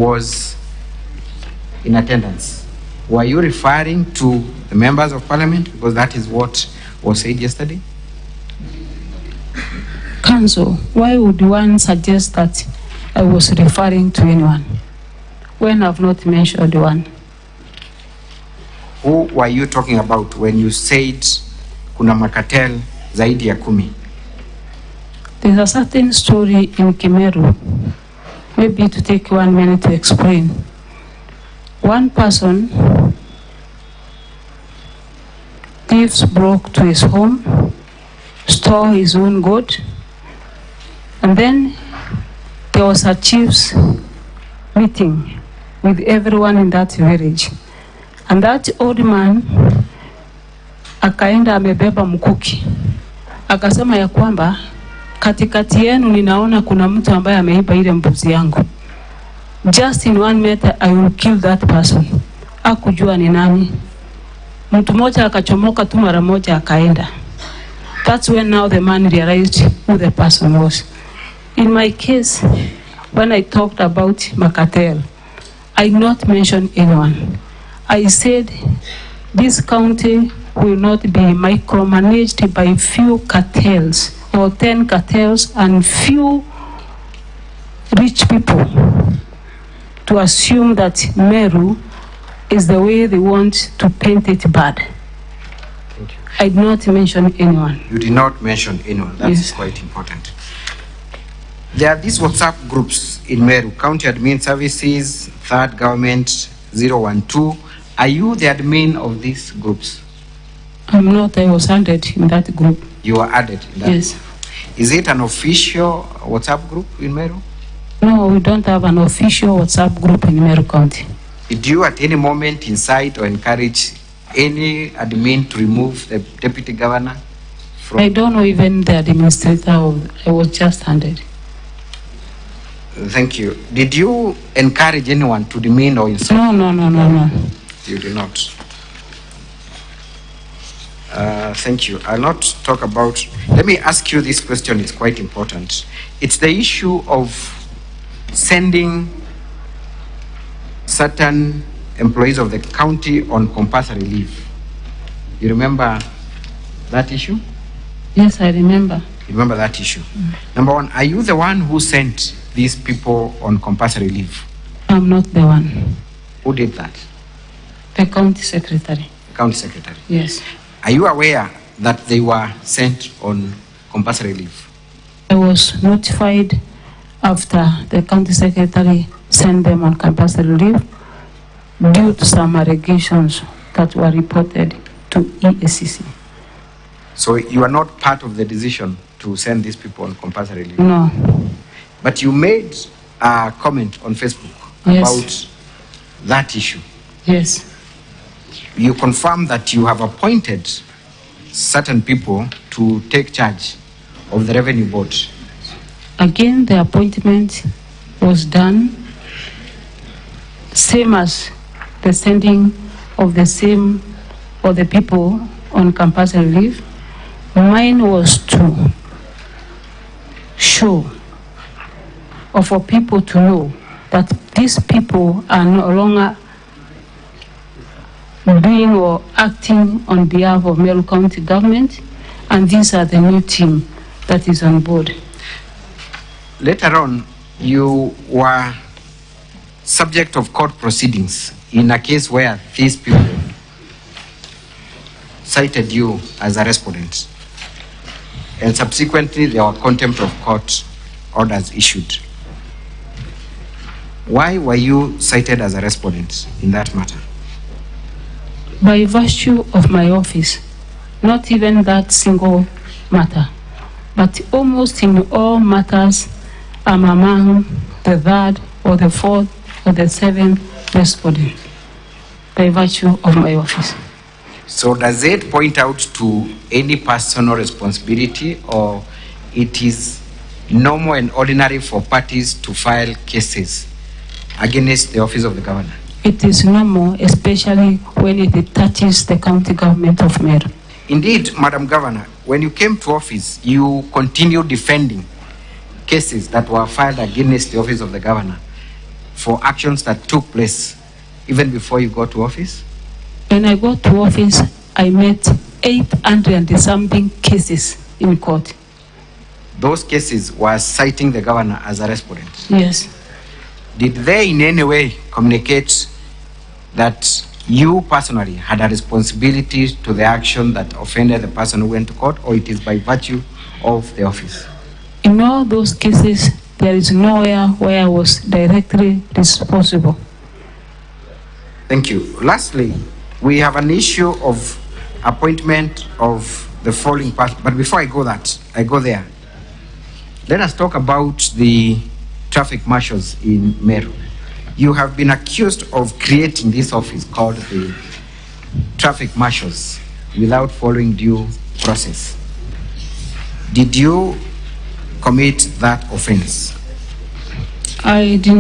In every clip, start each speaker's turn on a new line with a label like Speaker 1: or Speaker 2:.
Speaker 1: was in attendance. Were you referring to the members of parliament? Because that is what was said yesterday.
Speaker 2: Council, why would one suggest that I was referring to anyone when I've not mentioned one?
Speaker 1: Who were you talking about when you said kuna makatel zaidi ya 10?
Speaker 2: There's a certain story in Kimeru, maybe to take 1 minute to explain. One person thieves broke to his home, stole his own goat, and then there was a chief's meeting with everyone in that village. And that old man akaenda amebeba mkuki. Akasema ya kwamba katikati yenu ninaona kuna mtu ambaye ameiba ile mbuzi yangu. Just in 1 meter I will kill that person. Hakujua ni nani. Mtu mmoja akachomoka tu mara moja akaenda. That's when now the man realized who the person was. In my case, when I talked about Makatel, I did not mention anyone. I said this county will not be micromanaged by few cartels or 10 cartels and few rich people to assume that Meru is the way they want to paint it bad.
Speaker 1: Thank you.
Speaker 2: I did not mention anyone.
Speaker 1: You did not mention anyone. That's
Speaker 2: Yes.
Speaker 1: quite important. There are these WhatsApp groups in Meru, County Admin Services, Third Government, 012. Are you the admin of these groups?
Speaker 2: I'm not. I was added in that group.
Speaker 1: You are added in that
Speaker 2: Yes.
Speaker 1: group. Is it an official WhatsApp group in Meru?
Speaker 2: No, we don't have an official WhatsApp group in Meru County.
Speaker 1: Did you at any moment incite or encourage any admin to remove the deputy governor from?
Speaker 2: I don't know even the administrator. I was just handed.
Speaker 1: Thank you. Did you encourage anyone to demean or insult?
Speaker 2: No.
Speaker 1: You did not. Thank you. I'll not talk about. Let me ask you this question. It's quite important. It's the issue of sending certain employees of the county on compulsory leave. You remember that issue?
Speaker 2: Yes, I remember.
Speaker 1: You remember that issue? Number one, are you the one who sent these people on compulsory leave?
Speaker 2: I'm not the one.
Speaker 1: Who did that?
Speaker 2: The county secretary.
Speaker 1: County secretary.
Speaker 2: Yes.
Speaker 1: Are you aware that they were sent on compulsory leave?
Speaker 2: I was notified after the county secretary sent them on compulsory leave due to some allegations that were reported to EACC.
Speaker 1: So you are not part of the decision to send these people on compulsory leave?
Speaker 2: No.
Speaker 1: But you made a comment on Facebook
Speaker 2: Yes.
Speaker 1: about that issue.
Speaker 2: Yes.
Speaker 1: You confirm that you have appointed certain people to take charge of the revenue board.
Speaker 2: Again, the appointment was done same as the sending of the same or the people on compulsory leave. Mine was to show or for people to know that these people are no longer doing or acting on behalf of Meru County government, and these are the new team that is on board.
Speaker 1: Later on, you were subject of court proceedings in a case where these people cited you as a respondent, and subsequently there were contempt of court orders issued. Why were you cited as a respondent in that matter?
Speaker 2: By virtue of my office, not even that single matter, but almost in all matters, I'm among the third or the fourth or the seventh respondent by virtue of my office.
Speaker 1: So does it point out to any personal responsibility, or it is normal and ordinary for parties to file cases against the office of the governor?
Speaker 2: It is normal, especially when it touches the county government of Meru.
Speaker 1: Indeed, Madam Governor, when you came to office, you continued defending cases that were filed against the office of the governor for actions that took place even before you got to office?
Speaker 2: When I got to office, I met 800 and something cases in court.
Speaker 1: Those cases were citing the governor as a respondent?
Speaker 2: Yes.
Speaker 1: Did they in any way communicate that you personally had a responsibility to the action that offended the person who went to court, or it is by virtue of the office?
Speaker 2: In all those cases, there is nowhere where I was directly responsible.
Speaker 1: Thank you. Lastly, we have an issue of appointment of the following person. But before I go there, let us talk about the traffic marshals in Meru. You have been accused of creating this office called the traffic marshals without following due process. Did you commit that offense?
Speaker 2: I did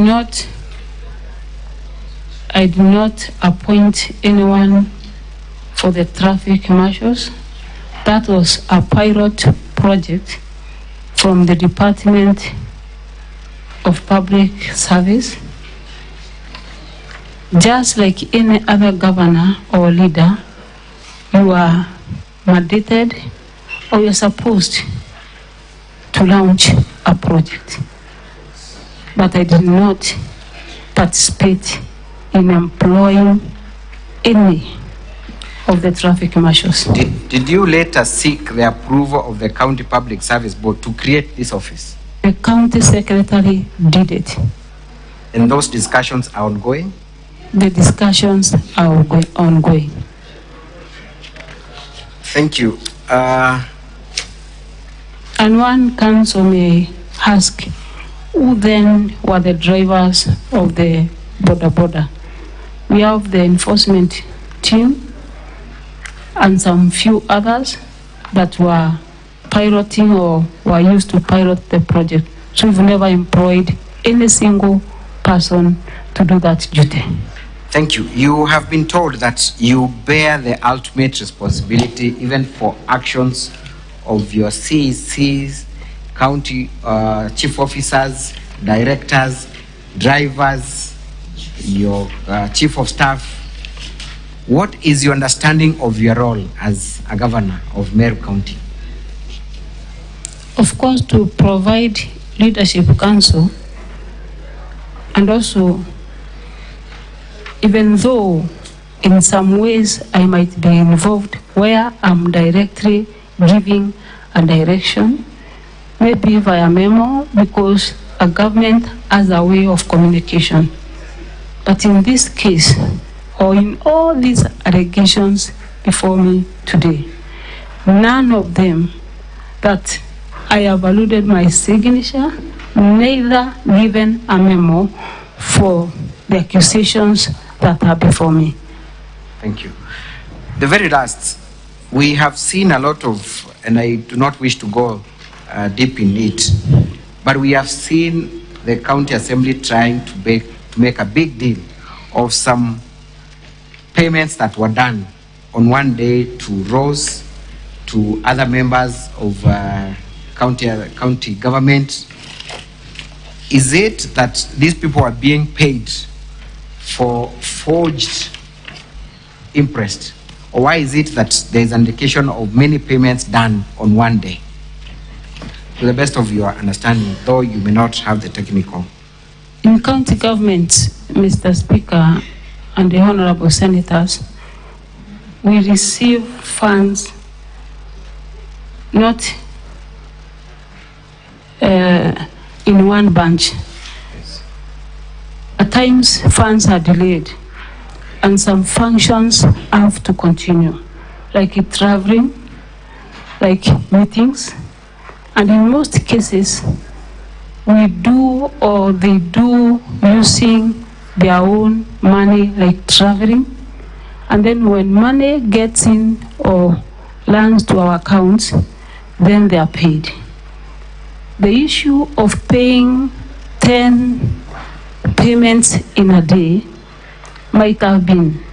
Speaker 2: not appoint anyone for the traffic marshals. That was a pilot project from the Department of Public Service. Just like any other governor or leader, you are mandated or you're supposed to launch a project. But I did not participate in employing any of the traffic marshals.
Speaker 1: Did you later seek the approval of the County Public Service Board to create this office?
Speaker 2: The county secretary did it.
Speaker 1: And those discussions are ongoing?
Speaker 2: The discussions are ongoing.
Speaker 1: Thank you.
Speaker 2: And one council may ask, who then were the drivers of the border? We have the enforcement team and some few others that were piloting or were used to pilot the project. So we've never employed any single person to do that duty.
Speaker 1: Thank you. You have been told that you bear the ultimate responsibility even for actions of your CECs, county chief officers, directors, drivers, your chief of staff. What is your understanding of your role as a governor of Meru County?
Speaker 2: Of course, to provide leadership counsel, and also, even though in some ways I might be involved where I'm directly giving a direction, maybe via memo, because a government has a way of communication. But in this case, or in all these allegations before me today, none of them that I have alluded my signature, neither given a memo for the accusations that are before me.
Speaker 1: Thank you. The very last, we have seen a lot of, and I do not wish to go deep in it, but we have seen the County Assembly trying to make a big deal of some payments that were done on one day to Rose, to other members of county government. Is it that these people are being paid for forged Imprest? Or why is it that there is an indication of many payments done on one day? To the best of your understanding, though you may not have the technical.
Speaker 2: In county government, Mr. Speaker and the honorable senators, we receive funds not in one bunch.
Speaker 1: Yes.
Speaker 2: At times, funds are delayed, and some functions have to continue, like traveling, like meetings, and in most cases, we do or they do using their own money, like traveling, and then when money gets in or lands to our accounts, then they are paid. The issue of paying 10 payments in a day might have been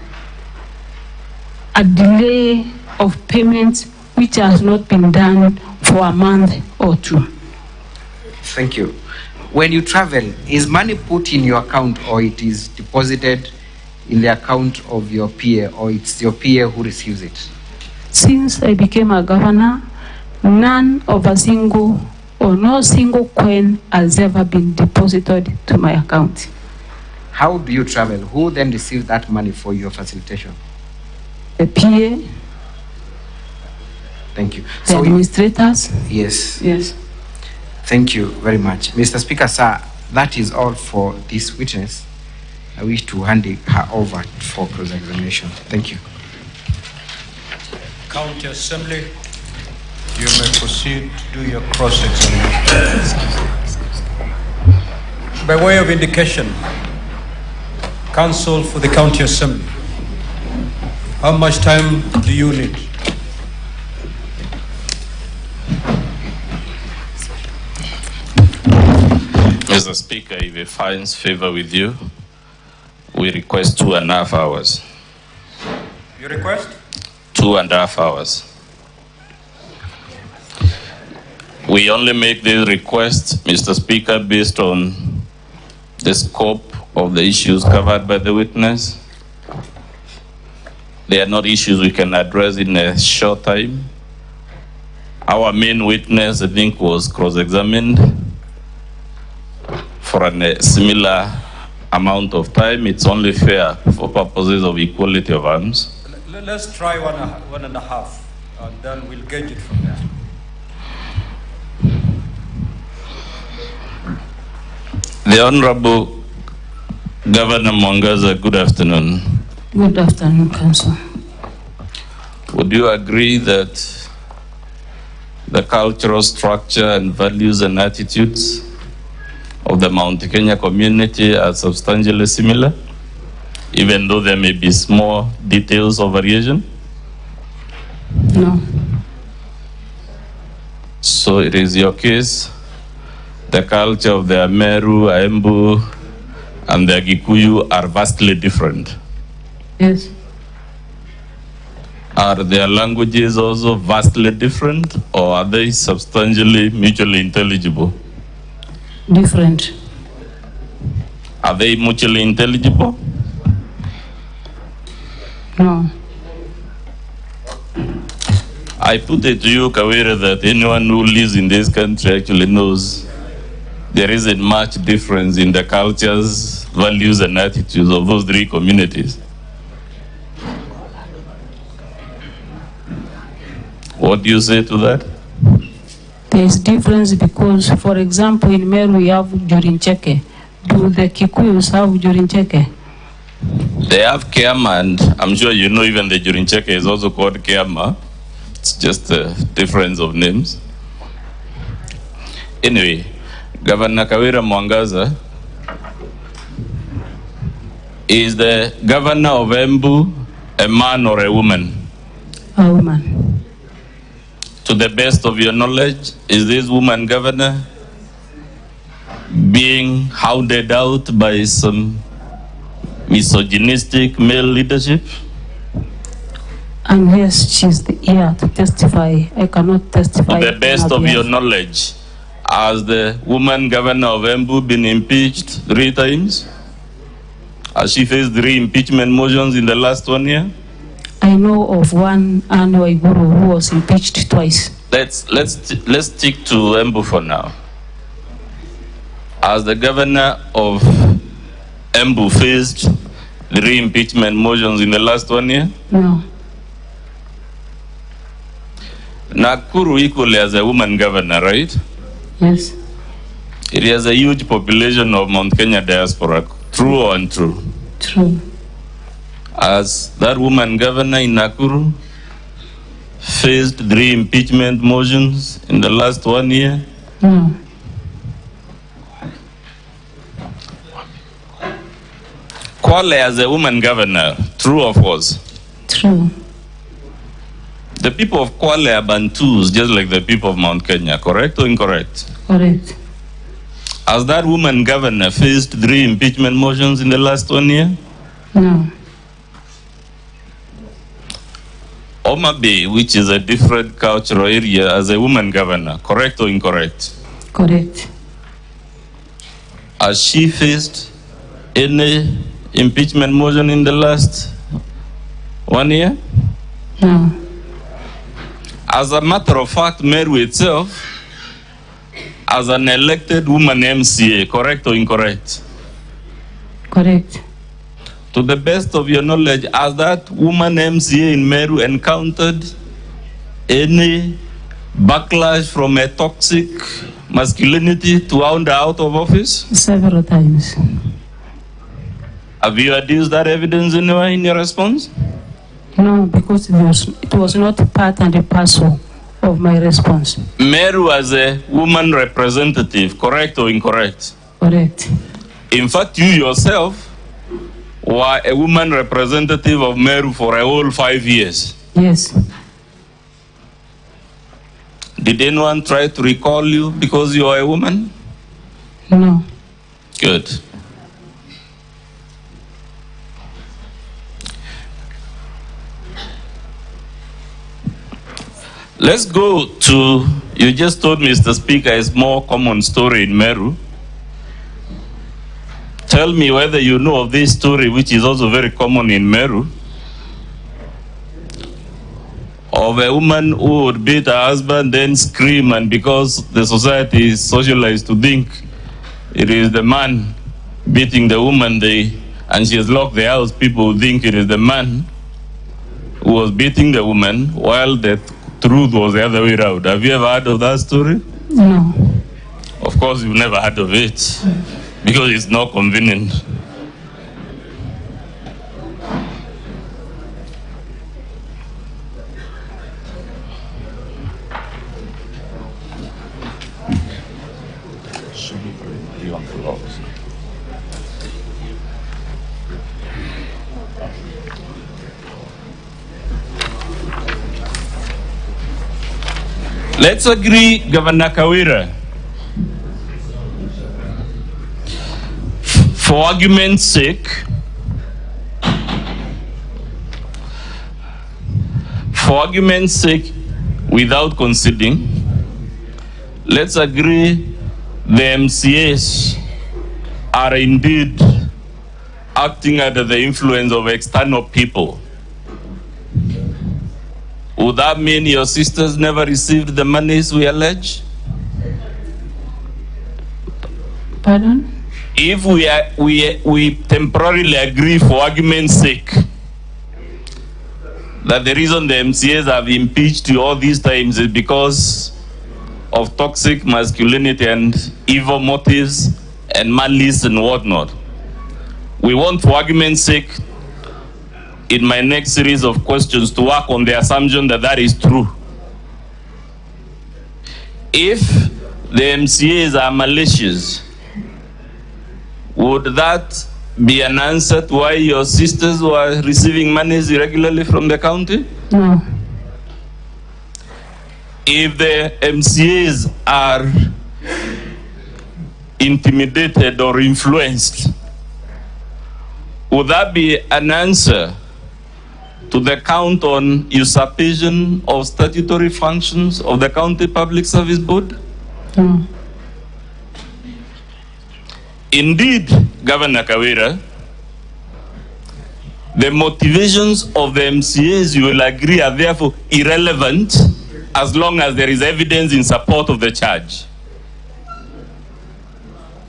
Speaker 2: a delay of payments which has not been done for a month or two.
Speaker 1: Thank you. When you travel, is money put in your account or it is deposited in the account of your PA, or it's your PA who receives it?
Speaker 2: Since I became a governor, none of a single or no single coin has ever been deposited to my account.
Speaker 1: How do you travel? Who then receives that money for your facilitation?
Speaker 2: The PA.
Speaker 1: Thank you.
Speaker 2: The administrators.
Speaker 1: Yes.
Speaker 2: Yes.
Speaker 1: Thank you very much. Mr. Speaker, sir, that is all for this witness. I wish to hand her over for cross-examination. Thank you.
Speaker 3: County Assembly, you may proceed to do your cross-examination. By way of indication, Counsel for the County Assembly, how much time do you need?
Speaker 4: Mr. Speaker, if it finds favor with you, we request 2.5 hours.
Speaker 3: You request?
Speaker 4: 2.5 hours. We only make this request, Mr. Speaker, based on the scope of the issues covered by the witness. They are not issues we can address in a short time. Our main witness, I think, was cross-examined for a similar amount of time. It's only fair for purposes of equality of arms.
Speaker 3: Let's try 1.5, and then we'll gauge it from there.
Speaker 4: The Honorable Governor Mwangaza, good afternoon.
Speaker 2: Good afternoon, Council.
Speaker 4: Would you agree that the cultural structure and values and attitudes of the Mount Kenya community are substantially similar, even though there may be small details of variation?
Speaker 2: No.
Speaker 4: So it is your case, the culture of the Ameru, Aembu, and the Gikuyu are vastly different.
Speaker 2: Yes.
Speaker 4: Are their languages also vastly different, or are they substantially mutually intelligible?
Speaker 2: Different.
Speaker 4: Are they mutually intelligible?
Speaker 2: No.
Speaker 4: I put it to you, Kawira, that anyone who lives in this country actually knows there isn't much difference in the cultures, values, and attitudes of those three communities. What do you say to that?
Speaker 2: There is difference because, for example, in Meru we have Jorincheke. Do the Kikuyus have Jorincheke?
Speaker 4: They have Kiama, and I'm sure you know even the Jorincheke is also called Kiama. It's just a difference of names. Anyway, Governor Kawira Mwangaza is the governor of Embu a man or a woman?
Speaker 2: A woman.
Speaker 4: To the best of your knowledge, is this woman governor being hounded out by some misogynistic male leadership?
Speaker 2: And yes, she's here to testify. I cannot testify.
Speaker 4: To the best of your knowledge, has the woman governor of Embu been impeached 3 times? Has she faced 3 impeachment motions in the last 1 year?
Speaker 2: I know of one Anu Waiguru who was impeached twice.
Speaker 4: Let's stick to Embu for now. Has the governor of Embu faced 3 impeachment motions in the last 1 year?
Speaker 2: No.
Speaker 4: Nakuru equally as a woman governor, right?
Speaker 2: Yes.
Speaker 4: It has a huge population of Mount Kenya diaspora. True or untrue?
Speaker 2: True.
Speaker 4: As that woman governor in Nakuru faced 3 impeachment motions in the last 1 year?
Speaker 2: No.
Speaker 4: Kwale as a woman governor, true or false?
Speaker 2: True.
Speaker 4: The people of Kwale are Bantus, just like the people of Mount Kenya, correct or incorrect?
Speaker 2: Correct.
Speaker 4: Has that woman governor faced 3 impeachment motions in the last 1 year?
Speaker 2: No.
Speaker 4: Homa Bay, which is a different cultural area, as a woman governor, correct or incorrect?
Speaker 2: Correct.
Speaker 4: Has she faced any impeachment motion in the last 1 year?
Speaker 2: No.
Speaker 4: As a matter of fact, Meru itself, as an elected woman MCA, correct or incorrect?
Speaker 2: Correct.
Speaker 4: To the best of your knowledge, has that woman MCA in Meru encountered any backlash from a toxic masculinity to hound her out of office?
Speaker 2: Several times.
Speaker 4: Have you adduced that evidence anywhere in your response?
Speaker 2: No, because it was not part and parcel of my response.
Speaker 4: Meru as a woman representative, correct or incorrect?
Speaker 2: Correct.
Speaker 4: In fact, you yourself were a woman representative of Meru for a whole 5 years.
Speaker 2: Yes.
Speaker 4: Did anyone try to recall you because you are a woman?
Speaker 2: No.
Speaker 4: Good. Let's go to, you just told Mr. Speaker, it's more common story in Meru. Tell me whether you know of this story, which is also very common in Meru, of a woman who would beat her husband, then scream, and because the society is socialized to think it is the man beating the woman, and she has locked the house, people would think it is the man who was beating the woman, while the truth was the other way around. Have you ever heard of that story?
Speaker 2: No.
Speaker 4: Of course, you've never heard of it, because it's not convenient. Let's agree, Governor Kawira, for argument's sake, without conceding, let's agree the MCAs are indeed acting under the influence of external people. Would that mean your sisters never received the monies we allege?
Speaker 2: Pardon?
Speaker 4: If we temporarily agree for argument's sake that the reason the MCAs have impeached you all these times is because of toxic masculinity and evil motives and malice and whatnot, we want, for argument's sake, in my next series of questions, to work on the assumption that that is true. If the MCAs are malicious, would that be an answer to why your sisters were receiving monies irregularly from the county?
Speaker 2: No.
Speaker 4: If the MCAs are intimidated or influenced, would that be an answer to the count on usurpation of statutory functions of the County Public Service Board?
Speaker 2: No.
Speaker 4: Indeed, Governor Kawira, the motivations of the MCAs, you will agree, are therefore irrelevant as long as there is evidence in support of the charge.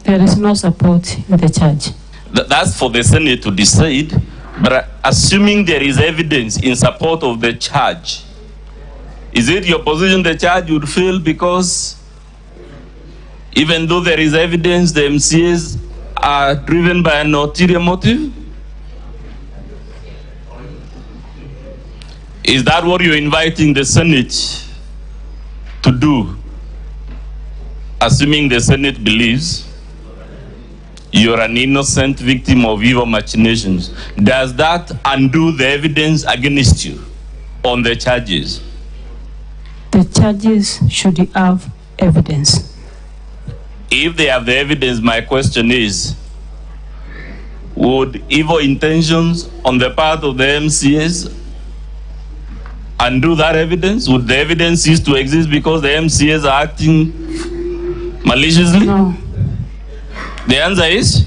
Speaker 2: There is no support in the charge.
Speaker 4: That's for the Senate to decide, but assuming there is evidence in support of the charge, is it your position the charge would fail because even though there is evidence, the MCAs are driven by an ulterior motive? Is that what you're inviting the Senate to do, assuming the Senate believes you're an innocent victim of evil machinations? Does that undo the evidence against you on the charges?
Speaker 2: The charges should have evidence.
Speaker 4: If they have the evidence, my question is, would evil intentions on the part of the MCAs undo that evidence? Would the evidence cease to exist because the MCAs are acting maliciously?
Speaker 2: No.
Speaker 4: The answer is?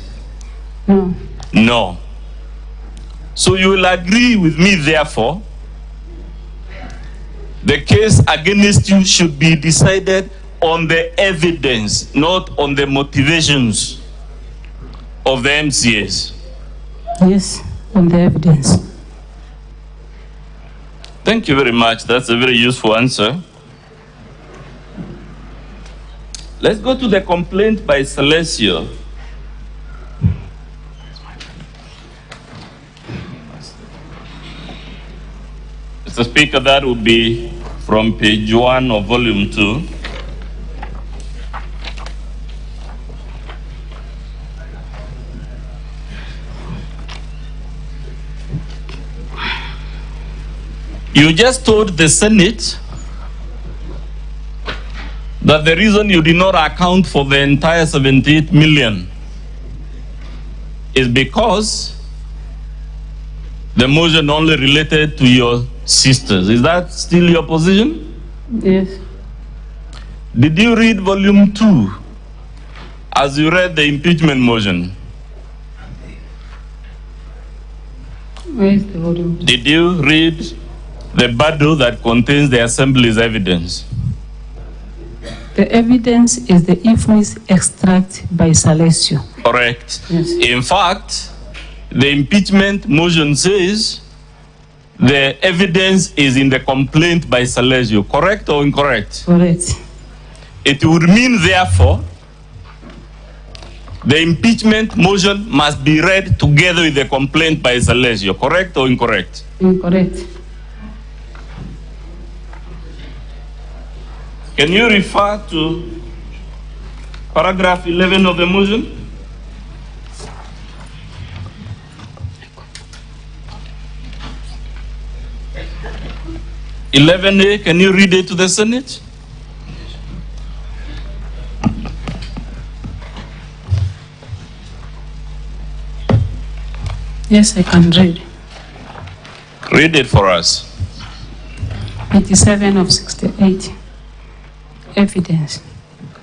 Speaker 2: No.
Speaker 4: No. So you will agree with me, therefore, the case against you should be decided on the evidence, not on the motivations of the MCAs.
Speaker 2: Yes, on the evidence.
Speaker 4: Thank you very much. That's a very useful answer. Let's go to the complaint by Celesio. Mr. Speaker, that would be from page 1 of volume 2. You just told the Senate that the reason you did not account for the entire 78 million is because the motion only related to your sisters. Is that still your position?
Speaker 2: Yes.
Speaker 4: Did you read volume 2 as you read the impeachment motion?
Speaker 2: Where is the volume?
Speaker 4: Did you read the bundle that contains the Assembly's evidence?
Speaker 2: The evidence is the influence extract by Celesio.
Speaker 4: Correct.
Speaker 2: Yes.
Speaker 4: In fact, the impeachment motion says the evidence is in the complaint by Celesio. Correct or incorrect?
Speaker 2: Correct.
Speaker 4: It would mean, therefore, the impeachment motion must be read together with the complaint by Celesio. Correct or incorrect?
Speaker 2: Incorrect.
Speaker 4: Can you refer to paragraph 11 of the motion? (11A), can you read it to the Senate?
Speaker 2: Yes, I can read.
Speaker 4: Read it for us.
Speaker 2: 87 of 68. Evidence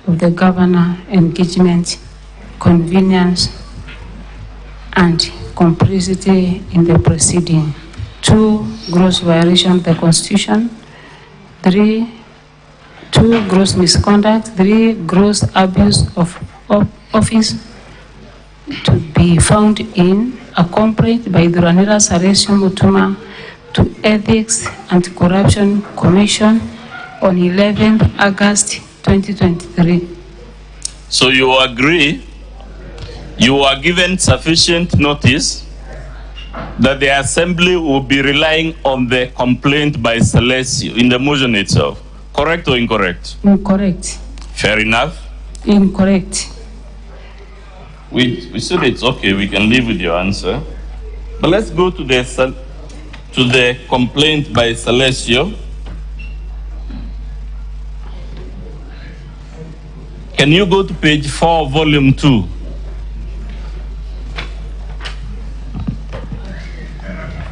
Speaker 2: of the governor engagement, convenience, and complicity in the proceeding. 2, gross violation of the Constitution. 3, 2, gross misconduct. 3, gross abuse of office to be found in, accompanied by Duranera Celesio Mutuma to Ethics and Corruption Commission on 11th August 2023.
Speaker 4: So you agree you are given sufficient notice that the Assembly will be relying on the complaint by Celesio in the motion itself. Correct or incorrect?
Speaker 2: Incorrect.
Speaker 4: Fair enough.
Speaker 2: Incorrect.
Speaker 4: We said it's okay, we can live with your answer. But let's go to the complaint by Celesio. Can you go to page 4, volume 2?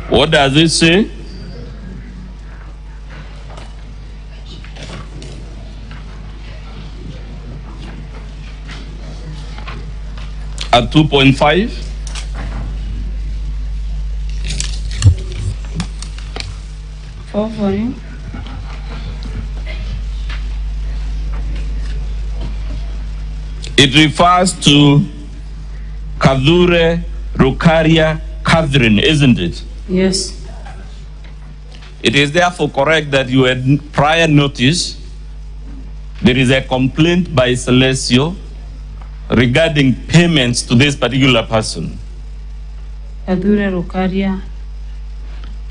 Speaker 4: What does it say? At 2.5?
Speaker 2: Volume.
Speaker 4: It refers to Kadure Rukaria Catherine, isn't it?
Speaker 2: Yes.
Speaker 4: It is therefore correct that you had prior notice. There is a complaint by Celesio regarding payments to this particular person.
Speaker 2: Kadure Rukaria.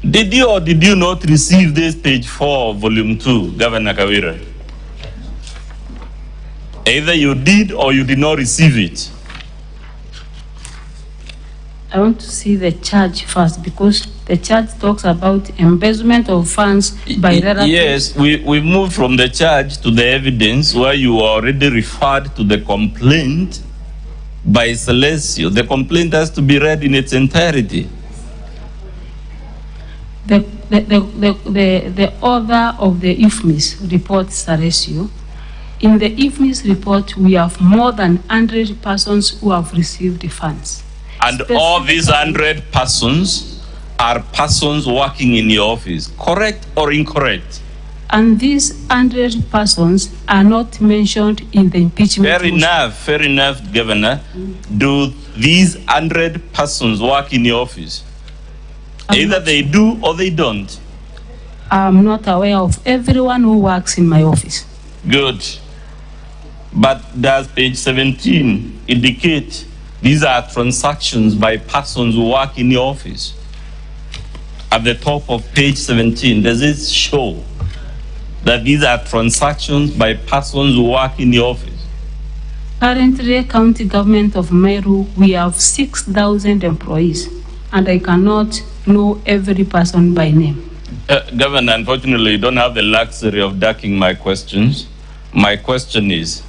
Speaker 4: Did you or did you not receive this page 4 of volume 2, Governor Kawira? Either you did or you did not receive it.
Speaker 2: I want to see the charge first because the charge talks about embezzlement of funds by relatives.
Speaker 4: Yes, we moved from the charge to the evidence where you already referred to the complaint by Celesio. The complaint has to be read in its entirety.
Speaker 2: The author of the infamous report, Celesio, In the IFMIS report, we have more than 100 persons who have received the funds.
Speaker 4: And all these 100 persons are persons working in your office, correct or incorrect?
Speaker 2: And these 100 persons are not mentioned in the impeachment.
Speaker 4: Fair enough, Governor. Do these 100 persons work in your office? Either they do or they don't.
Speaker 2: I'm not aware of everyone who works in my office.
Speaker 4: Good. But does page 17 indicate these are transactions by persons who work in your office? At the top of page 17, does it show that these are transactions by persons who work in your office?
Speaker 2: Currently, county government of Meru, we have 6,000 employees, and I cannot know every person by name.
Speaker 4: Governor, unfortunately, you don't have the luxury of ducking my questions. My question is,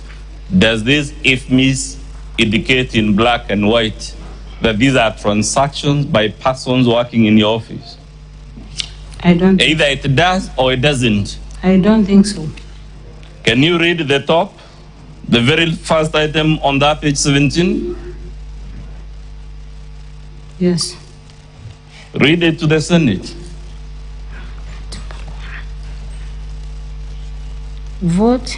Speaker 4: does this IFMIS indicate in black and white that these are transactions by persons working in your office?
Speaker 2: I don't.
Speaker 4: Either it does or it doesn't.
Speaker 2: I don't think so.
Speaker 4: Can you read the top, the very first item on that page 17?
Speaker 2: Yes.
Speaker 4: Read it to the Senate.
Speaker 2: Vote.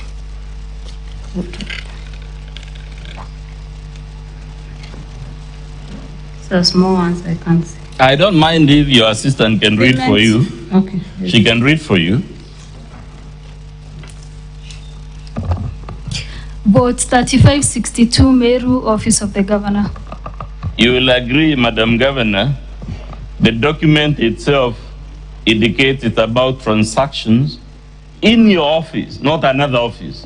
Speaker 2: So small ones I can't see.
Speaker 4: I don't mind if your assistant can read for you.
Speaker 2: Okay.
Speaker 4: She can read for you.
Speaker 5: Vote 3562, Meru, Office of the Governor.
Speaker 4: You will agree, Madam Governor, the document itself indicates it's about transactions in your office, not another office.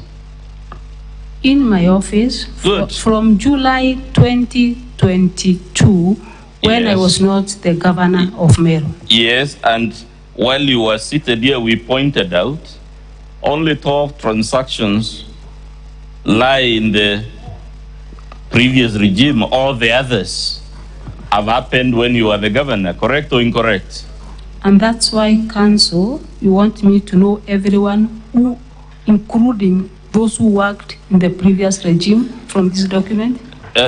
Speaker 2: In my office,
Speaker 4: Good.
Speaker 2: From July 2022, when I
Speaker 4: Yes.
Speaker 2: was not the governor of Meru.
Speaker 4: Yes, and while you were seated here, we pointed out only 12 transactions lie in the previous regime. All the others have happened when you were the governor, correct or incorrect?
Speaker 2: And that's why, Council, you want me to know everyone who, including those who worked in the previous regime, from this document?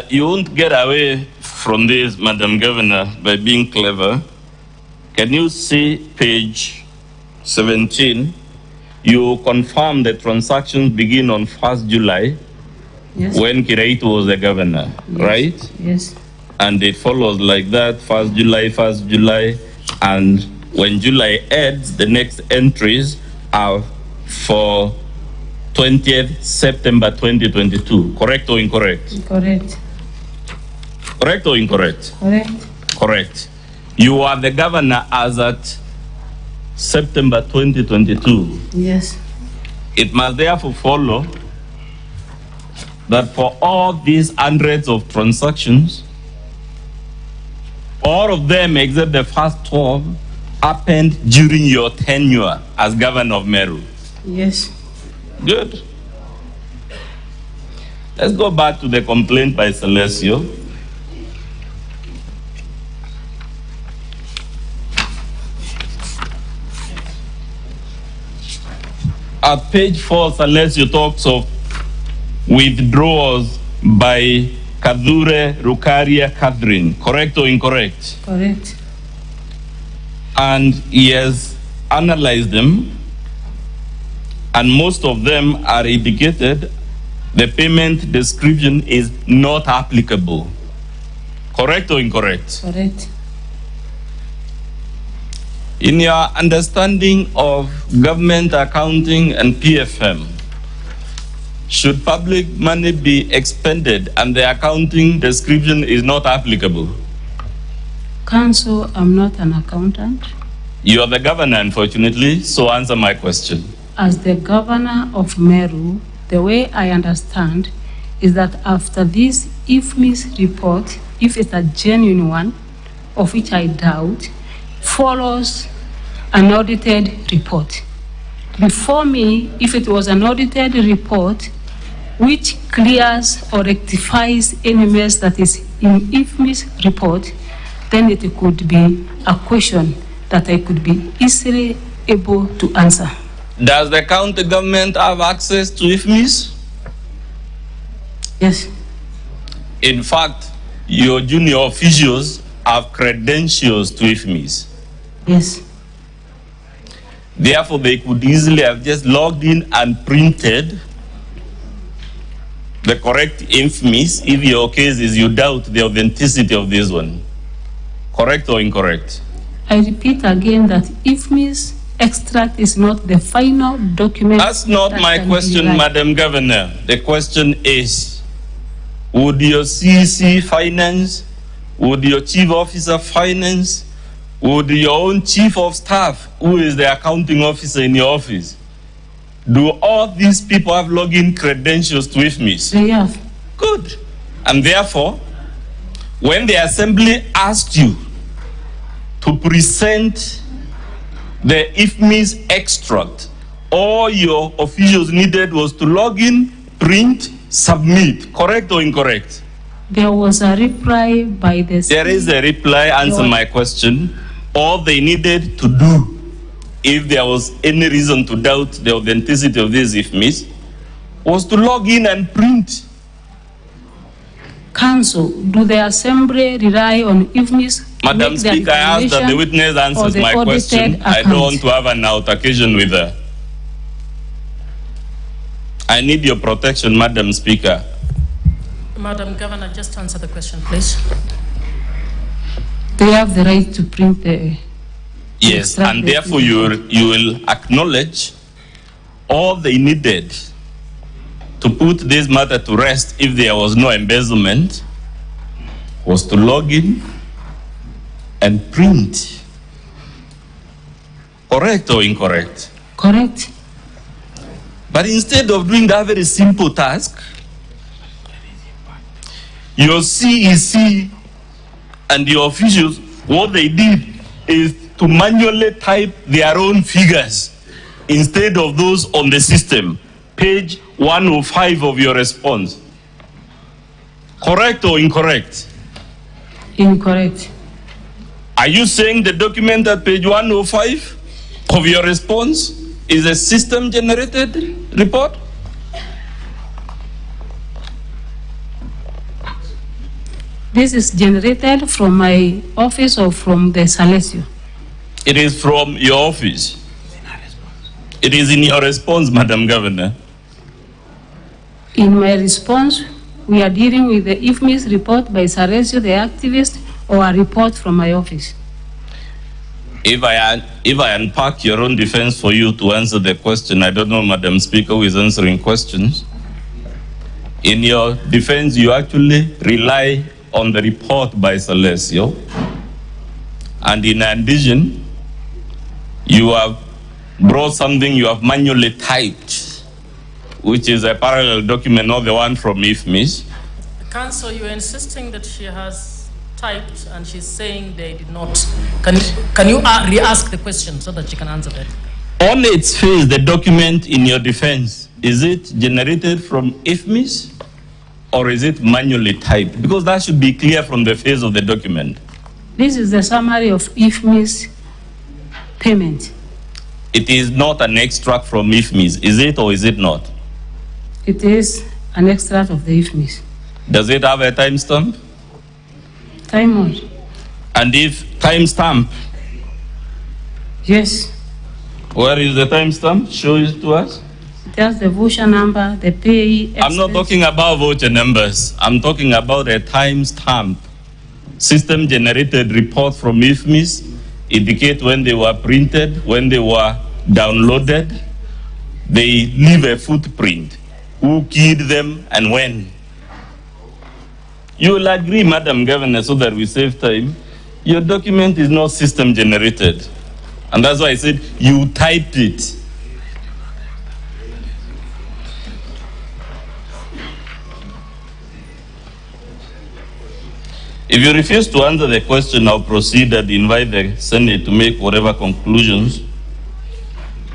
Speaker 4: You won't get away from this, Madam Governor, by being clever. Can you see page 17? You confirm the transactions begin on 1st July,
Speaker 2: Yes.
Speaker 4: when Kiraitu was the governor,
Speaker 2: Yes.
Speaker 4: right?
Speaker 2: Yes.
Speaker 4: And it follows like that, 1st July, and when July ends, the next entries are for 20th September 2022. Correct or incorrect?
Speaker 2: Correct.
Speaker 4: Correct or incorrect?
Speaker 2: Correct.
Speaker 4: Correct. You are the governor as at September 2022.
Speaker 2: Yes.
Speaker 4: It must therefore follow that for all these hundreds of transactions, all of them except the first 12 happened during your tenure as governor of Meru.
Speaker 2: Yes.
Speaker 4: Good. Let's go back to the complaint by Celestio. At page 4, Celestio talks of withdrawals by Kadure Rukaria Catherine. Correct or incorrect?
Speaker 2: Correct.
Speaker 4: And he has analyzed them, and most of them are indicated the payment description is not applicable. Correct or incorrect?
Speaker 2: Correct.
Speaker 4: In your understanding of government accounting and PFM, should public money be expended and the accounting description is not applicable?
Speaker 2: Council, I'm not an accountant.
Speaker 4: You are the governor, unfortunately, so answer my question.
Speaker 2: As the governor of Meru, the way I understand is that after this IFMIS report, if it's a genuine one, of which I doubt, follows an audited report. Before me, if it was an audited report which clears or rectifies any mess that is in IFMIS report, then it could be a question that I could be easily able to answer.
Speaker 4: Does the county government have access to IFMIS?
Speaker 2: Yes.
Speaker 4: In fact, your junior officials have credentials to IFMIS.
Speaker 2: Yes.
Speaker 4: Therefore, they could easily have just logged in and printed the correct IFMIS if your case is you doubt the authenticity of this one. Correct or incorrect?
Speaker 2: I repeat again that IFMIS extract is not the final document.
Speaker 4: That's not my question, Madam Governor. The question is, would your CEC finance, would your Chief Officer finance, would your own Chief of Staff, who is the accounting officer in your office, do all these people have login credentials to IFMIS?
Speaker 2: They have.
Speaker 4: Good. And therefore, when the Assembly asked you to present the IFMIS extract, all your officials needed was to log in, print, submit. Correct or incorrect?
Speaker 2: There was a reply by the...
Speaker 4: There is a reply. Answer my question. All they needed to do, if there was any reason to doubt the authenticity of this IFMIS, was to log in and print.
Speaker 2: Council, do the Assembly rely on IFMIS?
Speaker 4: Madam Speaker, I ask that the witness answers my question. I don't want to have an altercation with her. I need your protection, Madam Speaker.
Speaker 6: Madam Governor, just answer the question, please.
Speaker 2: They have the right to print the...
Speaker 4: Yes, and therefore you will acknowledge all they needed to put this matter to rest if there was no embezzlement was to log in and print. Correct or incorrect?
Speaker 2: Correct.
Speaker 4: But instead of doing that very simple task, your CEC and your officials, what they did is to manually type their own figures instead of those on the system. Page 105 of your response. Correct or incorrect?
Speaker 2: Incorrect.
Speaker 4: Are you saying the document at page 105 of your response is a system-generated report?
Speaker 2: This is generated from my office or from the Salesio?
Speaker 4: It is from your office. It is in your response, Madam Governor.
Speaker 2: In my response, we are dealing with the IFMIS report by Salesio, the activist, or a report from my office.
Speaker 4: If I unpack your own defense for you to answer the question, I don't know, Madam Speaker, who is answering questions. In your defense, you actually rely on the report by Salesio. And in addition, you have brought something you have manually typed, which is a parallel document, not the one from IFMIS.
Speaker 6: Counsel, you are insisting that she has typed and she's saying they did not. Can you re-ask the question so that she can answer that?
Speaker 4: On its face, the document in your defense, is it generated from IFMIS or is it manually typed? Because that should be clear from the face of the document.
Speaker 2: This is the summary of IFMIS payment.
Speaker 4: It is not an extract from IFMIS, is it or is it not?
Speaker 2: It is an extract of the IFMIS.
Speaker 4: Does it have a timestamp?
Speaker 2: Time on.
Speaker 4: And if timestamp?
Speaker 2: Yes.
Speaker 4: Where is the timestamp? Show it to us.
Speaker 2: That's the voucher number, the payee.
Speaker 4: I'm not talking about voucher numbers. I'm talking about a timestamp. System-generated report from IFMIS indicate when they were printed, when they were downloaded. They leave a footprint. Who keyed them and when? You will agree, Madam Governor, so that we save time, your document is not system-generated. And that's why I said you typed it. If you refuse to answer the question, I'll proceed and invite the Senate to make whatever conclusions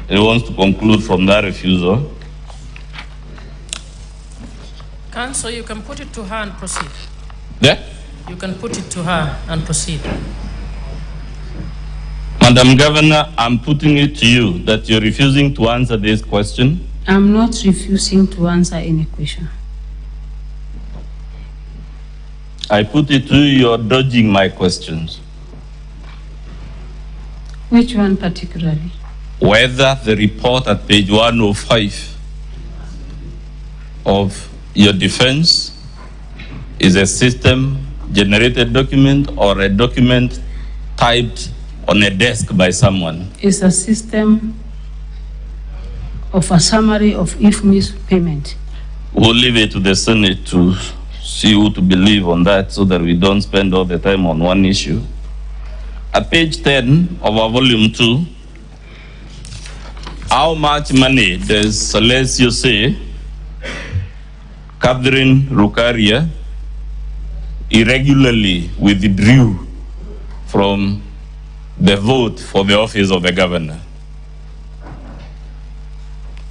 Speaker 4: it wants to conclude from that refusal.
Speaker 6: Counsel, you can put it to her and proceed.
Speaker 4: Yeah?
Speaker 6: You can put it to her and proceed.
Speaker 4: Madam Governor, I'm putting it to you that you're refusing to answer this question.
Speaker 2: I'm not refusing to answer any question.
Speaker 4: I put it to you, you're dodging my questions.
Speaker 2: Which one particularly?
Speaker 4: Whether the report at page 105 of your defense is a system-generated document or a document typed on a desk by someone.
Speaker 2: It's a system of a summary of IFMI's payment.
Speaker 4: We'll leave it to the Senate to see who to believe on that so that we don't spend all the time on one issue. At page 10 of our volume 2, how much money does Celestio say Catherine Rukaria irregularly withdrew from the vote for the office of the governor?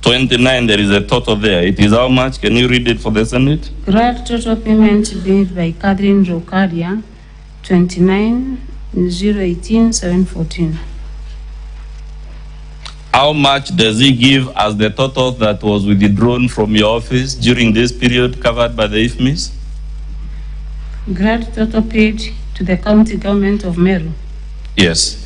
Speaker 4: 29, there is a total there. It is how much? Can you read it for the Senate?
Speaker 2: Grand total payment made by Catherine Rukaria, 29,018,714.
Speaker 4: How much does he give as the total that was withdrawn from your office during this period covered by the IFMIS?
Speaker 2: Grand total paid to the county government of Meru.
Speaker 4: Yes.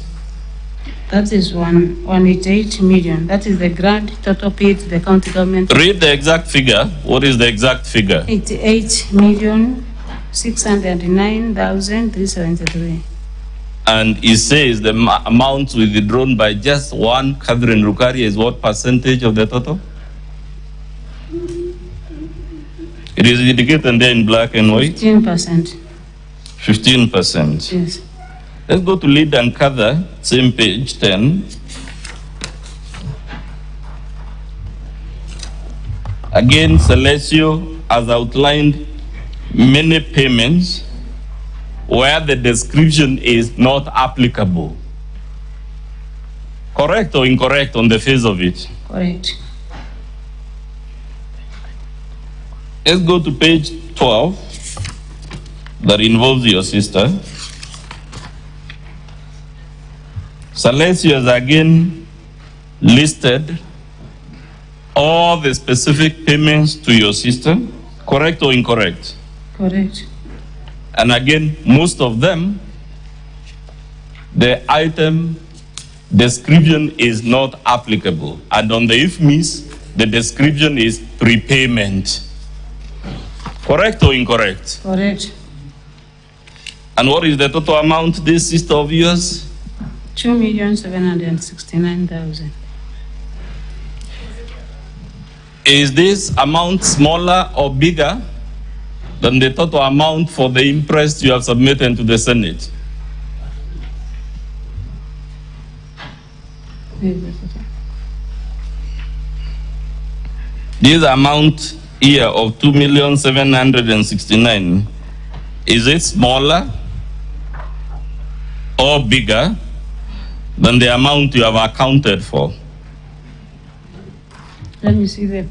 Speaker 2: That is 188 million. That is the grand total paid to the county government.
Speaker 4: Read the exact figure. What is the exact figure?
Speaker 2: 88,609,373.
Speaker 4: And it says the amount withdrawn by just one Catherine Rukaria is what percentage of the total? It is indicated there in black and white?
Speaker 2: 15%.
Speaker 4: 15%.
Speaker 2: Yes.
Speaker 4: Let's go to lead and gather, same page 10. Again, Celestio has outlined many payments where the description is not applicable. Correct or incorrect on the face of it?
Speaker 2: Correct.
Speaker 4: Let's go to page 12 that involves your sister. Celestio has again listed all the specific payments to your sister. Correct or incorrect?
Speaker 2: Correct.
Speaker 4: And again, most of them, the item description is not applicable. And on the IFMIS, the description is prepayment. Correct or incorrect?
Speaker 2: Correct.
Speaker 4: And what is the total amount, this sister of yours?
Speaker 2: 2,769,000.
Speaker 4: Is this amount smaller or bigger than the total amount for the imprest you have submitted to the Senate? This amount here of 2,769,000, is it smaller or bigger than the amount you have accounted for?
Speaker 2: Let me see the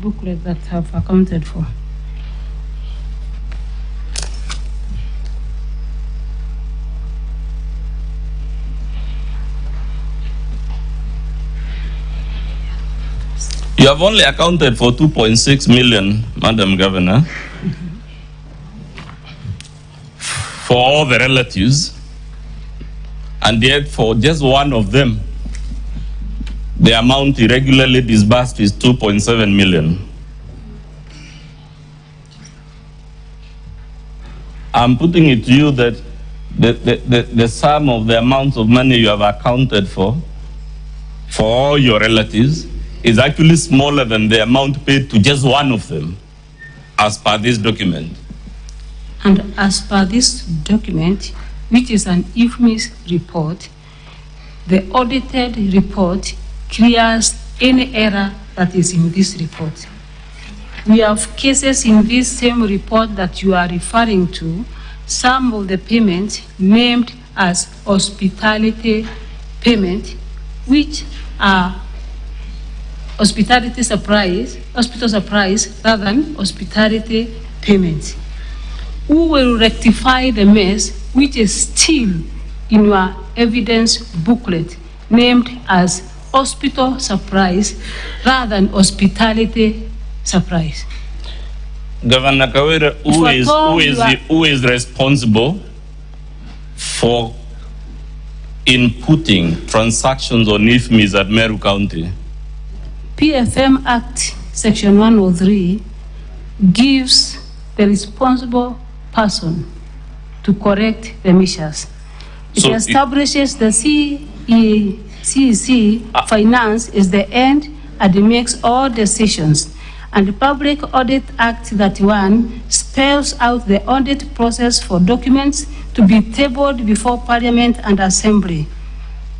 Speaker 2: booklet that I have accounted for.
Speaker 4: You have only accounted for 2.6 million, Madam Governor, for all the relatives, and yet for just one of them, the amount irregularly disbursed is 2.7 million. I'm putting it to you that the sum of the amount of money you have accounted for all your relatives is actually smaller than the amount paid to just one of them, as per this document.
Speaker 2: And as per this document, which is an IFMIS report, the audited report clears any error that is in this report. We have cases in this same report that you are referring to, some of the payments named as hospitality payment, which are hospital supplies rather than hospitality payments. Who will rectify the mess, which is still in your evidence booklet named as hospital surprise rather than hospitality surprise.
Speaker 4: Governor Kawira, who is responsible for inputting transactions on IFMIs at Meru County?
Speaker 2: PFM Act Section 103 gives the responsible person to correct the measures. It
Speaker 4: So
Speaker 2: establishes the CEC finance is the end and it makes all decisions. And the Public Audit Act 31 spells out the audit process for documents to be tabled before Parliament and Assembly.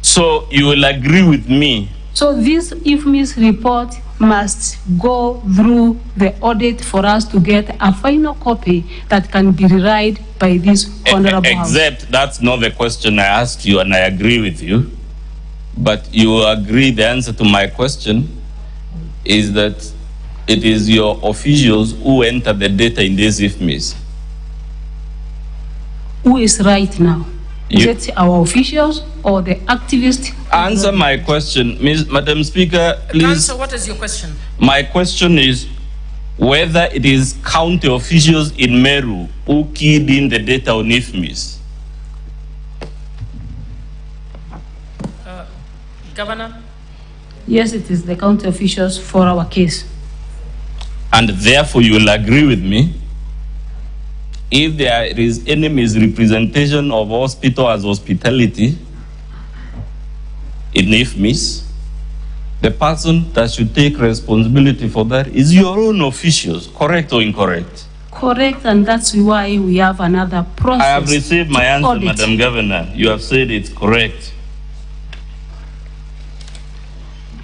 Speaker 4: So you will agree with me?
Speaker 2: So this IFMIS report must go through the audit for us to get a final copy that can be read by this honorable House.
Speaker 4: Except that's not the question I asked you, and I agree with you. But you agree the answer to my question is that it is your officials who enter the data in these IFMIs.
Speaker 2: Who is right now? Is it our officials or the activists?
Speaker 4: Answer my question. Madam Speaker, please.
Speaker 6: Councillor, what is your question?
Speaker 4: My question is whether it is county officials in Meru who keyed in the data on IFMIs.
Speaker 6: Governor?
Speaker 2: Yes, it is the county officials for our case.
Speaker 4: And therefore you will agree with me, if there is any misrepresentation of hospital as hospitality in IFMIS, the person that should take responsibility for that is your own officials, correct or incorrect?
Speaker 2: Correct, and that's why we have another process.
Speaker 4: I have received my answer,
Speaker 2: audit.
Speaker 4: Madam Governor. You have said it's correct.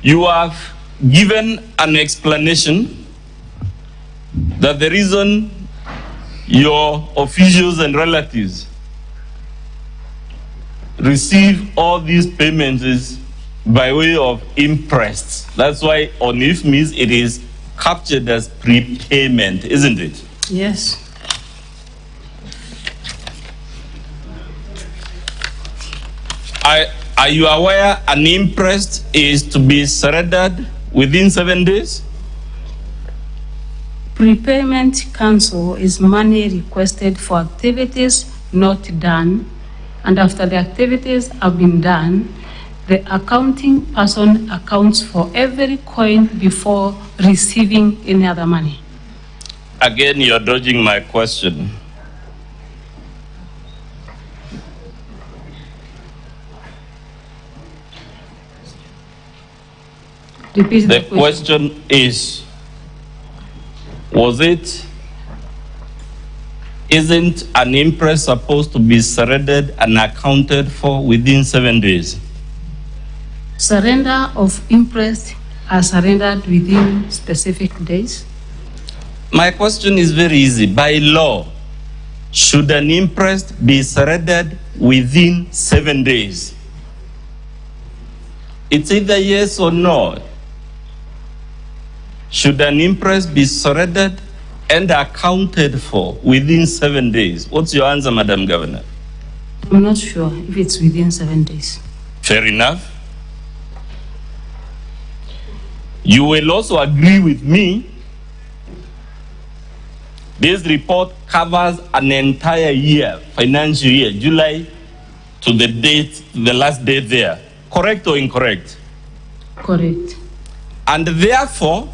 Speaker 4: You have given an explanation that the reason your officials and relatives receive all these payments is by way of Imprest. That's why on IFMIS it is captured as prepayment, isn't it?
Speaker 2: Yes.
Speaker 4: Are you aware an Imprest is to be surrendered within 7 days?
Speaker 2: Prepayment cancel is money requested for activities not done, and after the activities have been done, the accounting person accounts for every coin before receiving any other money.
Speaker 4: Again, you're dodging my question.
Speaker 2: Repeat
Speaker 4: The question is, isn't an Imprest supposed to be surrendered and accounted for within 7 days?
Speaker 2: Surrender of Imprest are surrendered within specific days.
Speaker 4: My question is very easy. By law, should an Imprest be surrendered within 7 days? It's either yes or no. Should an Imprest be surrendered and accounted for within 7 days? What's your answer, Madam Governor?
Speaker 2: I'm not sure if it's within 7 days.
Speaker 4: Fair enough. You will also agree with me, this report covers an entire year, financial year, July to the date, the last date there. Correct or incorrect?
Speaker 2: Correct.
Speaker 4: And therefore,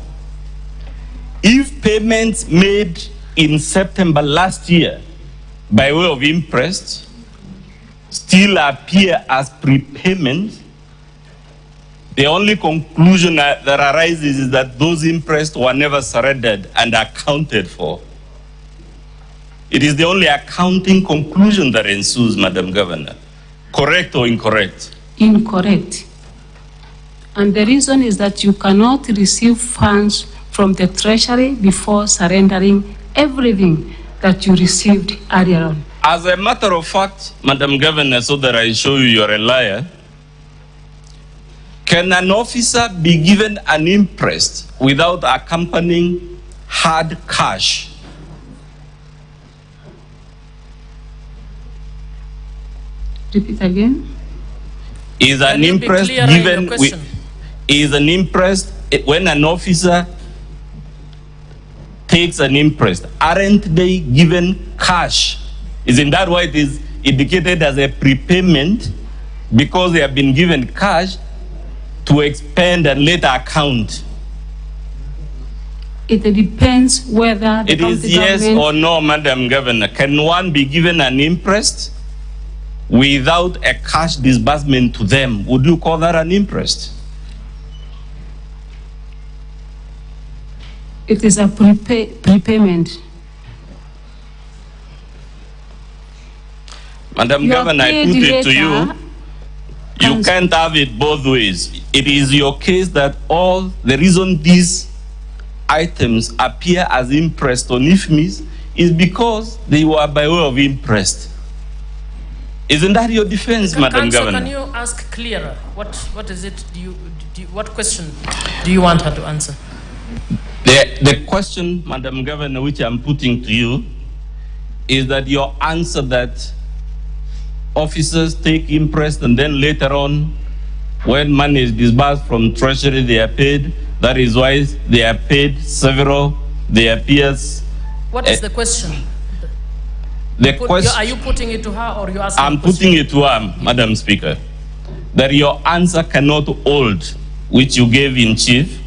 Speaker 4: if payments made in September last year by way of Imprest still appear as prepayment, the only conclusion that arises is that those Imprest were never surrendered and accounted for. It is the only accounting conclusion that ensues, Madam Governor. Correct or incorrect?
Speaker 2: Incorrect. And the reason is that you cannot receive funds from the Treasury before surrendering everything that you received earlier on.
Speaker 4: As a matter of fact, Madam Governor, so that I show you you're a liar, can an officer be given an Imprest without accompanying hard cash?
Speaker 2: Repeat again.
Speaker 4: Is an imprest given is an imprest when an officer takes an imprest, aren't they given cash? Isn't that why it is indicated as a prepayment? Because they have been given cash to expend and later account.
Speaker 2: It depends whether the
Speaker 4: it is yes or no, Madam Governor. Can one be given an imprest without a cash disbursement to them? Would you call that an imprest?
Speaker 2: It is a prepayment.
Speaker 4: Madam Governor, I put it to you, you can't have it both ways. It is your case that the reason these items appear as imprest on IFMIS is because they were by way of imprest. Isn't that your defense, Madam Governor?
Speaker 6: Can you ask clearer? What is it? What question do you want her to answer?
Speaker 4: The question, Madam Governor, which I'm putting to you, is that your answer that officers take imprest and then later on, when money is disbursed from Treasury, they are paid. That is why they are paid several. They appears.
Speaker 6: What is the question? Are you putting it to her or you asking?
Speaker 4: I'm putting it to her, Madam Speaker, that your answer cannot hold, which you gave in chief,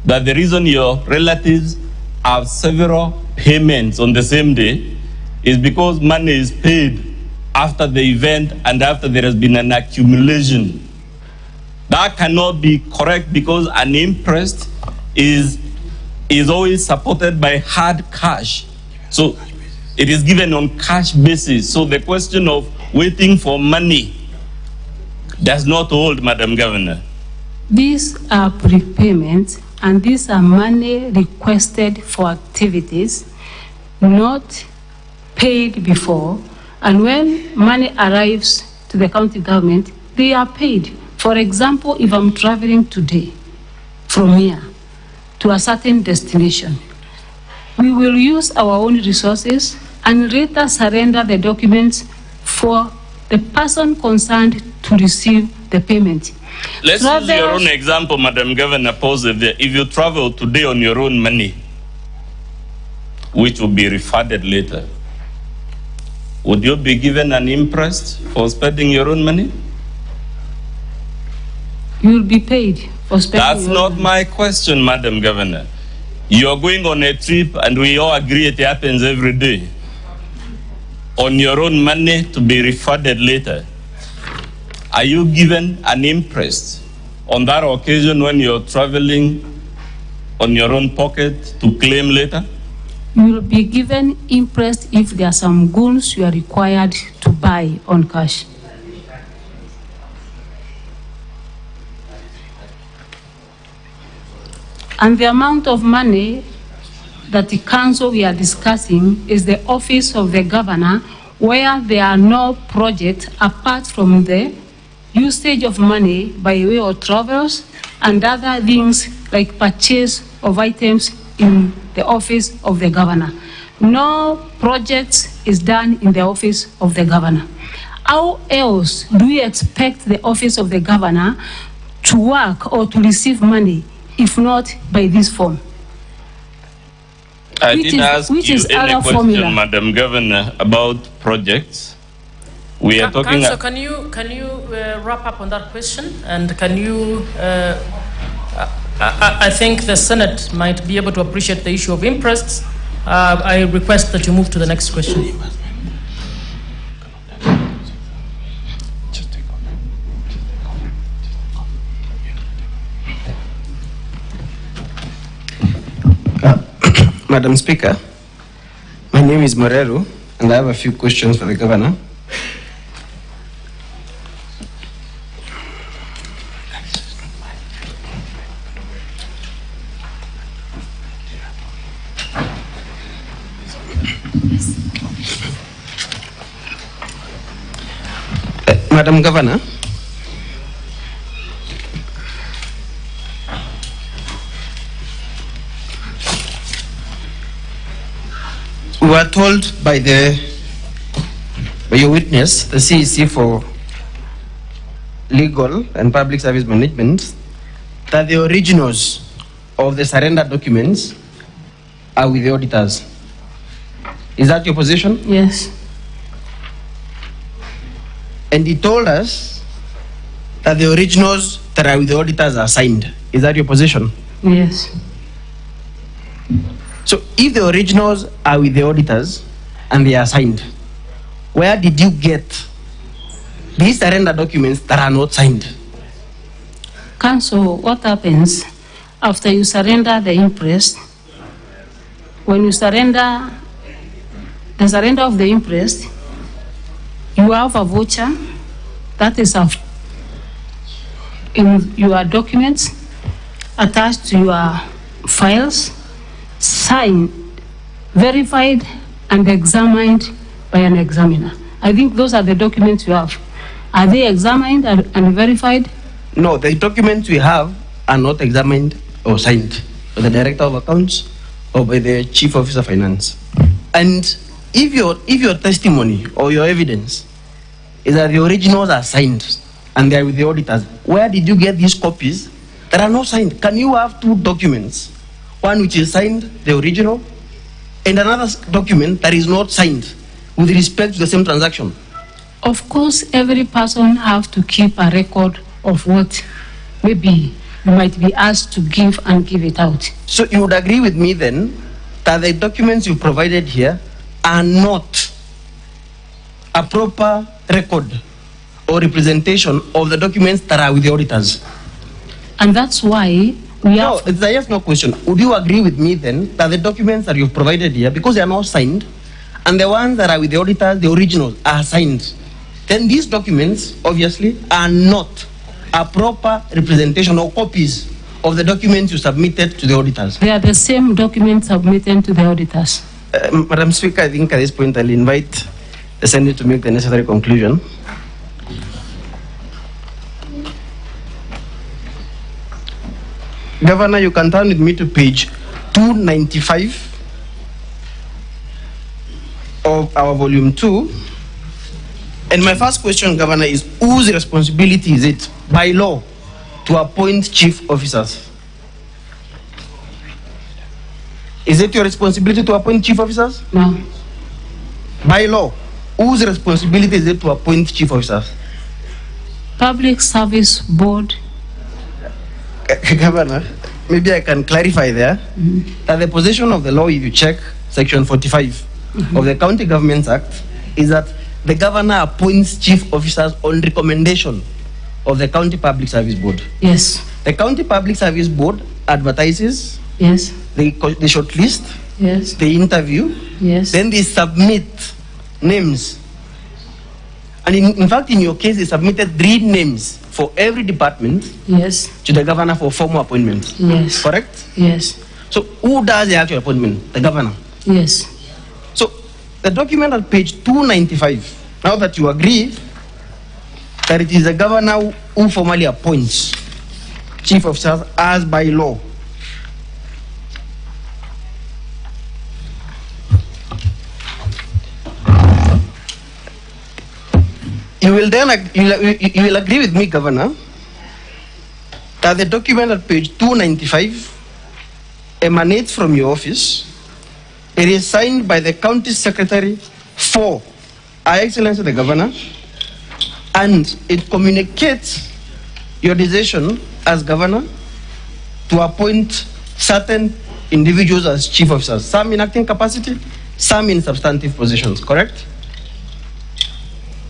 Speaker 4: that the reason your relatives have several payments on the same day is because money is paid after the event and after there has been an accumulation. That cannot be correct because an imprest is always supported by hard cash. So it is given on cash basis. So the question of waiting for money does not hold, Madam Governor.
Speaker 2: These are prepayments and these are money requested for activities not paid before. And when money arrives to the county government, they are paid. For example, if I'm traveling today from here to a certain destination, we will use our own resources and later surrender the documents for the person concerned to receive the payment.
Speaker 4: Let's use your own example, Madam Governor, pose it there. If you travel today on your own money, which will be refunded later, would you be given an imprest for spending your own money?
Speaker 2: You will be paid for spending
Speaker 4: That's
Speaker 2: your
Speaker 4: not
Speaker 2: own
Speaker 4: my question, Madam Governor. You're going on a trip and we all agree it happens every day. On your own money to be refunded later. Are you given an imprest on that occasion when you're traveling on your own pocket to claim later?
Speaker 2: You will be given imprest if there are some goods you are required to buy on cash. And the amount of money that the council we are discussing is the office of the governor, where there are no projects apart from the usage of money by way of travels and other things like purchase of items in the office of the governor. No projects is done in the office of the governor. How else do we expect the office of the governor to work or to receive money if not by this form?
Speaker 4: I did ask you any question, Madam Governor, about projects. We are talking.
Speaker 6: Council, can you wrap up on that question? And can you? I think the Senate might be able to appreciate the issue of imprest. I request that you move to the next question.
Speaker 7: Madam Speaker, my name is Moreru, and I have a few questions for the Governor. Madam Governor, we were told by the by your witness, the CEC for Legal and Public Service Management, that the originals of the surrender documents are with the auditors. Is that your position?
Speaker 2: Yes.
Speaker 7: And he told us that the originals that are with the auditors are signed. Is that your position?
Speaker 2: Yes.
Speaker 7: So if the originals are with the auditors and they are signed, where did you get these surrender documents that are not signed?
Speaker 2: Council, what happens after you surrender the imprest? When you surrender the surrender of the imprest, you have a voucher that is in your documents attached to your files, signed, verified, and examined by an examiner. I think those are the documents you have. Are they examined and verified?
Speaker 7: No, the documents we have are not examined or signed by the Director of Accounts or by the Chief Officer of Finance. And if your testimony or your evidence is that the originals are signed and they are with the auditors, where did you get these copies that are not signed? Can you have two documents, one which is signed, the original, and another document that is not signed with respect to the same transaction?
Speaker 2: Of course, every person have to keep a record of what maybe you might be asked to give and give it out.
Speaker 7: So you would agree with me then that the documents you provided here are not a proper record or representation of the documents that are with the auditors?
Speaker 2: And that's why we
Speaker 7: No,
Speaker 2: have...
Speaker 7: it's a yes, no question. Would you agree with me then that the documents that you've provided here, because they are not signed, and the ones that are with the auditors, the originals, are signed, then these documents, obviously, are not a proper representation or copies of the documents you submitted to the auditors?
Speaker 2: They are the same documents submitted to the auditors.
Speaker 7: Madam Speaker, I think at this point I'll invite the Senate to make the necessary conclusion. Governor, you can turn with me to page 295 of our volume 2. And my first question, Governor, is whose responsibility is it by law to appoint chief officers? Is it your responsibility to appoint chief officers?
Speaker 2: No.
Speaker 7: By law, whose responsibility is it to appoint chief officers?
Speaker 2: Public Service Board.
Speaker 7: Governor, maybe I can clarify there that the position of the law, if you check section 45 of the County Governments Act, is that the governor appoints chief officers on recommendation of the County Public Service Board.
Speaker 2: Yes.
Speaker 7: The County Public Service Board advertises,
Speaker 2: Yes.
Speaker 7: they shortlist,
Speaker 2: Yes.
Speaker 7: they interview,
Speaker 2: Yes.
Speaker 7: then they submit names. And in fact, in your case, they submitted 3 names for every department
Speaker 2: Yes.
Speaker 7: to the governor for formal appointment.
Speaker 2: Yes.
Speaker 7: Correct?
Speaker 2: Yes.
Speaker 7: So who does the actual appointment? The governor.
Speaker 2: Yes.
Speaker 7: So the document at page 295, now that you agree that it is the governor who formally appoints chief officers as by law, you will agree with me, Governor, that the document at page 295 emanates from your office. It is signed by the county secretary for Her Excellency the Governor, and it communicates your decision as governor to appoint certain individuals as chief officers, some in acting capacity, some in substantive positions, correct?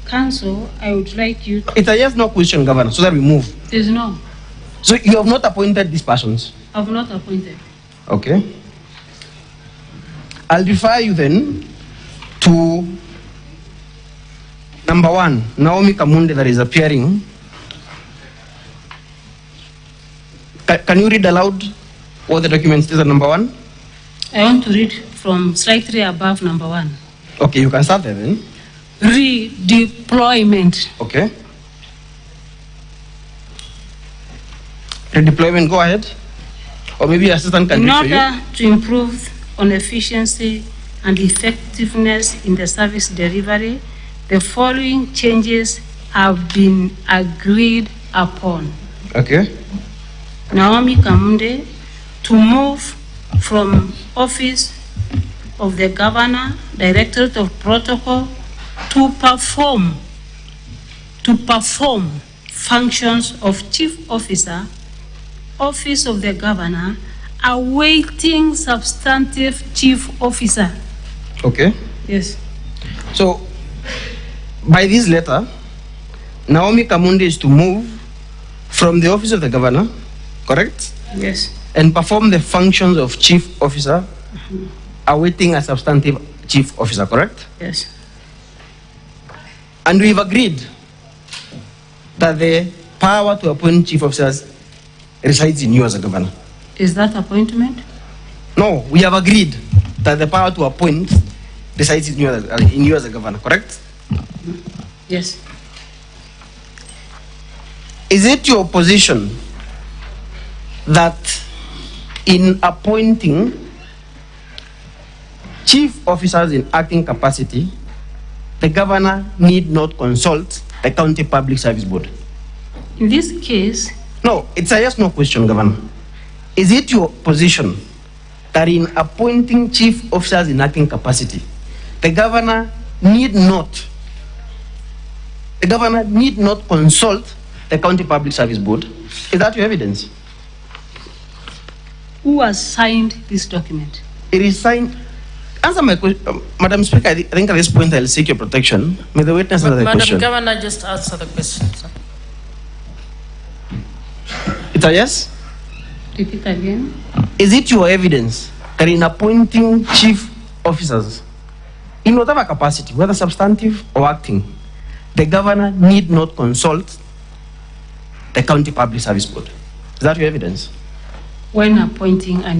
Speaker 2: Council, I would like you to...
Speaker 7: It's a yes, no question, Governor, so that we move.
Speaker 2: There's no.
Speaker 7: So you have not appointed these persons?
Speaker 2: I've not appointed.
Speaker 7: Okay. I'll refer you then to number 1, Naomi Kamunde, that is appearing. Can you read aloud what the document says at number 1?
Speaker 2: I want to read from slightly above number 1.
Speaker 7: Okay, you can start there then.
Speaker 2: Redeployment.
Speaker 7: Okay. Redeployment, go ahead. Or maybe your assistant can
Speaker 2: In
Speaker 7: read for you.
Speaker 2: order to improve on efficiency and effectiveness in the service delivery, the following changes have been agreed upon.
Speaker 7: Okay.
Speaker 2: Naomi Kamunde to move from office of the Governor, Directorate of Protocol, to perform functions of Chief Officer, Office of the Governor, awaiting substantive Chief Officer.
Speaker 7: Okay.
Speaker 2: Yes.
Speaker 7: So, by this letter, Naomi Kamunde is to move from the office of the governor, correct?
Speaker 2: Yes.
Speaker 7: And perform the functions of chief officer, awaiting a substantive chief officer, correct?
Speaker 2: Yes.
Speaker 7: And we've agreed that the power to appoint chief officers resides in you as a governor.
Speaker 2: Is that appointment?
Speaker 7: No, we have agreed that the power to appoint resides in you as a governor, correct?
Speaker 2: Yes.
Speaker 7: Is it your position that in appointing chief officers in acting capacity, the governor need not consult the County Public Service Board?
Speaker 2: In this case,
Speaker 7: No, it's a yes/no question, Governor. Is it your position that in appointing chief officers in acting capacity, the governor need not consult the County Public Service Board? Is that your evidence?
Speaker 2: who has signed this document?
Speaker 7: It is signed. Answer my question, Madam Speaker. I think at this point I'll seek your protection. May the witness answer the question.
Speaker 6: Madam Governor, just answer the question, sir.
Speaker 7: It's a yes?
Speaker 2: Repeat again.
Speaker 7: Is it your evidence that in appointing chief officers, in whatever capacity, whether substantive or acting, the governor need not consult the County Public Service Board? Is that your evidence?
Speaker 2: When appointing a new